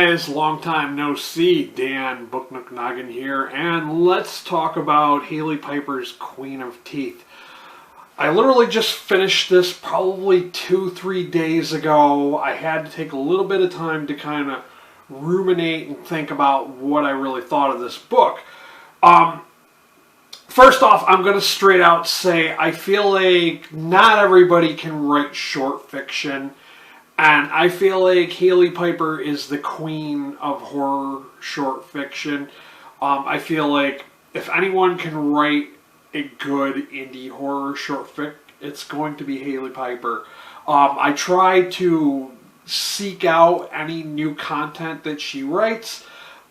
guys, long time no see. Dan Book Nook Noggin here, and let's talk about Hailey Piper's Queen of Teeth. I literally just finished this probably 2-3 days ago. I had to take a little bit of time to kind of ruminate and think about what I really thought of this book. First off, I'm going to straight out say I feel like not everybody can write short fiction. And I feel like Hailey Piper is the queen of horror short fiction. I feel like if anyone can write a good indie horror short fic, it's going to be Hailey Piper. I try to seek out any new content that she writes.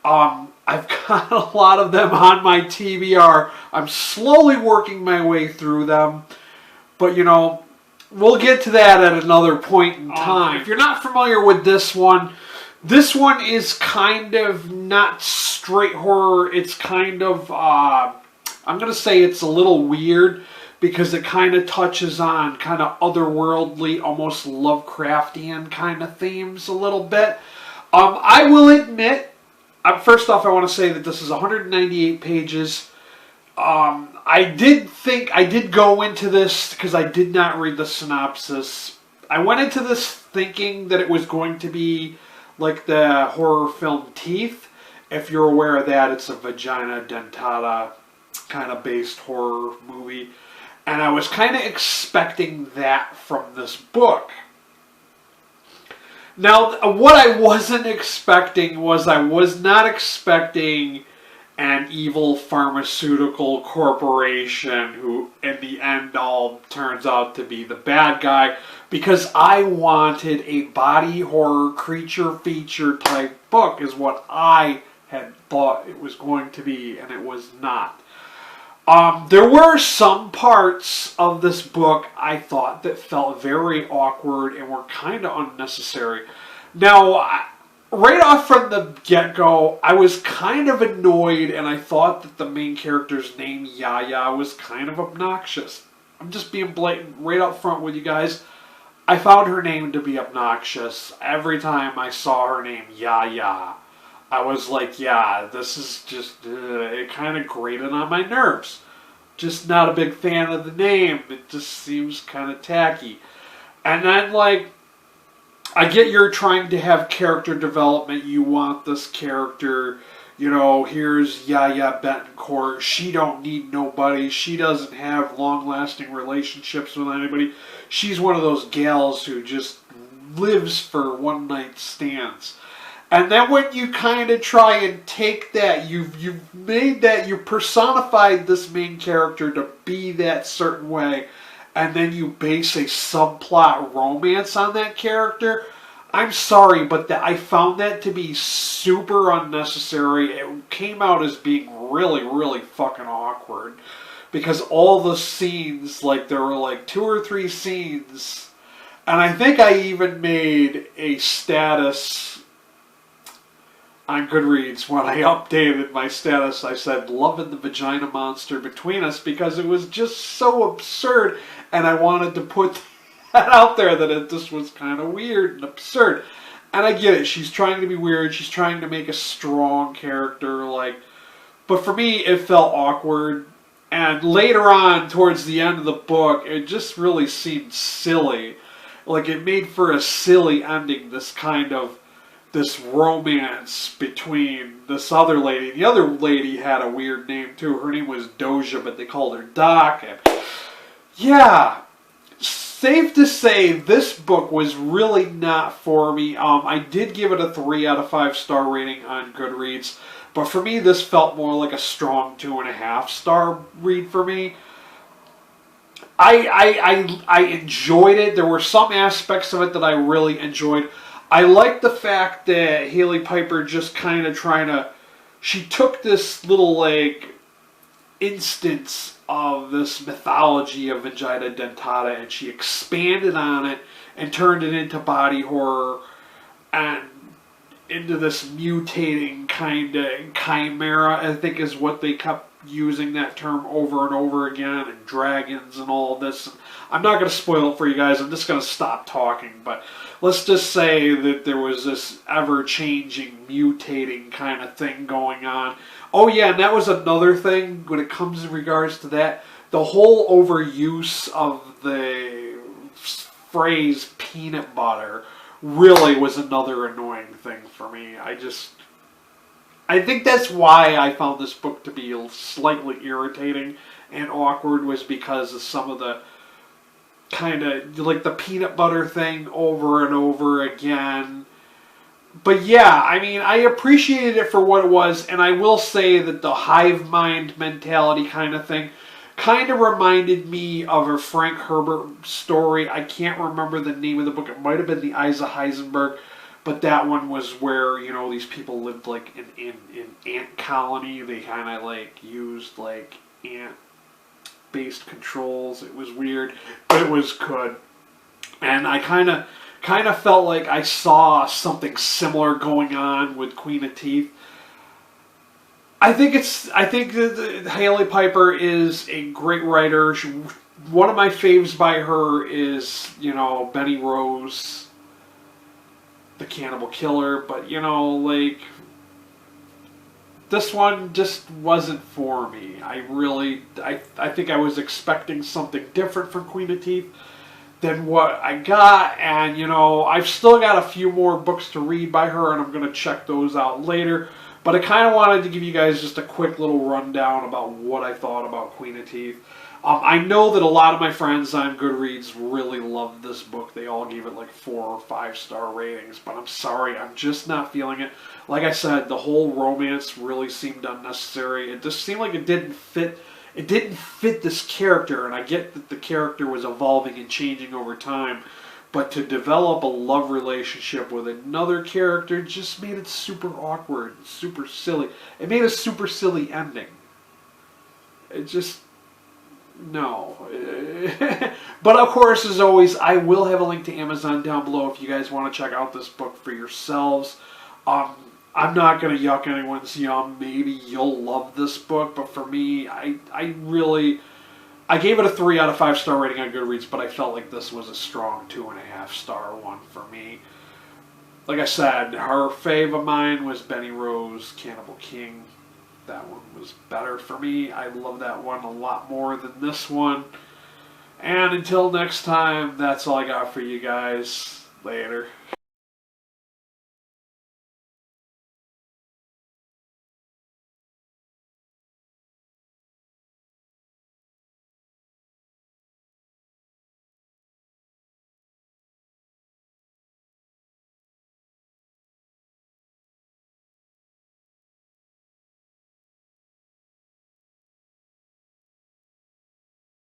I've got a lot of them on my TBR. I'm slowly working my way through them. But, you know, we'll get to that at another point in time. If you're not familiar with this one is kind of not straight horror. It's kind of, I'm going to say it's a little weird because it kind of touches on kind of otherworldly, almost Lovecraftian kind of themes a little bit. I will admit, first off, I want to say that this is 198 pages. I did go into this because I did not read the synopsis. I went into this thinking that it was going to be like the horror film Teeth. If you're aware of that, it's a vagina dentata kind of based horror movie. And I was kind of expecting that from this book. Now, what I wasn't expecting was I was not expecting an evil pharmaceutical corporation who in the end all turns out to be the bad guy, because I wanted a body horror creature feature type book is what I had thought it was going to be, and it was not. There were some parts of this book I thought that felt very awkward and were kind of unnecessary. Now, right off from the get-go, I was kind of annoyed, and I thought that the main character's name, Yaya, was kind of obnoxious. I'm just being blatant right up front with you guys. I found her name to be obnoxious. Every time I saw her name, Yaya, I was like, yeah, this is just, it kind of grated on my nerves. Just not a big fan of the name. It just seems kind of tacky. And then, like, I get you're trying to have character development. You want this character, you know, here's Yaya Betancourt. She don't need nobody. She doesn't have long-lasting relationships with anybody. She's one of those gals who just lives for one-night stands. And then when you kind of try and take that, you've made that, you personified this main character to be that certain way, and then you base a subplot romance on that character, I'm sorry, but I found that to be super unnecessary. It came out as being really, really fucking awkward. Because all the scenes, like there were like 2 or 3 scenes, and I think I even made a status on Goodreads when I updated my status. I said, loving the vagina monster between us, because it was just so absurd, and I wanted to put that out there that it just was kind of weird and absurd. And I get it, she's trying to be weird, she's trying to make a strong character, like, but for me it felt awkward. And later on, towards the end of the book, it just really seemed silly. Like, it made for a silly ending, this romance between this other lady. The other lady had a weird name too. Her name was Doja, but they called her Doc. And yeah, safe to say this book was really not for me. I did give it a 3 out of 5 star rating on Goodreads, but for me this felt more like a strong 2.5 star read for me. I enjoyed it. There were some aspects of it that I really enjoyed. I like the fact that Hailey Piper just kind of she took this little, like, instance of this mythology of vagina dentata and she expanded on it and turned it into body horror and into this mutating kind of chimera, I think is what they kept using that term over and over again, and dragons and all this. And I'm not going to spoil it for you guys. I'm just going to stop talking. But let's just say that there was this ever-changing, mutating kind of thing going on. Oh yeah, and that was another thing when it comes in regards to that. The whole overuse of the phrase peanut butter really was another annoying thing for me. I think that's why I found this book to be slightly irritating and awkward, was because of some of the kind of, like, the peanut butter thing over and over again. But yeah, I mean, I appreciated it for what it was, and I will say that the hive mind mentality kind of thing kind of reminded me of a Frank Herbert story. I can't remember the name of the book. It might have been The Eyes of Heisenberg, but that one was where, you know, these people lived like in ant colony. They kind of like used like ant-based controls. It was weird, but it was good. And I kind of felt like I saw something similar going on with Queen of Teeth. I think that Hailey Piper is a great writer. One of my faves by her is, you know, Benny Rose, the Cannibal Killer. But, you know, like, this one just wasn't for me. I think I was expecting something different from Queen of Teeth than what I got. And, you know, I've still got a few more books to read by her, and I'm going to check those out later. But I kind of wanted to give you guys just a quick little rundown about what I thought about Queen of Teeth. I know that a lot of my friends on Goodreads really loved this book. They all gave it like 4 or 5 star ratings. But I'm sorry, I'm just not feeling it. Like I said, the whole romance really seemed unnecessary. It just seemed like it didn't fit. It didn't fit this character, and I get that the character was evolving and changing over time. But to develop a love relationship with another character just made it super awkward, super silly. It made a super silly ending. It just, no. But of course, as always, I will have a link to Amazon down below if you guys want to check out this book for yourselves. I'm not going to yuck anyone's yum. Maybe you'll love this book, but for me, I gave it a 3 out of 5 star rating on Goodreads, but I felt like this was a strong 2.5 star one for me. Like I said, her fave of mine was Benny Rose, Cannibal King. That one was better for me. I love that one a lot more than this one. And until next time, that's all I got for you guys. Later.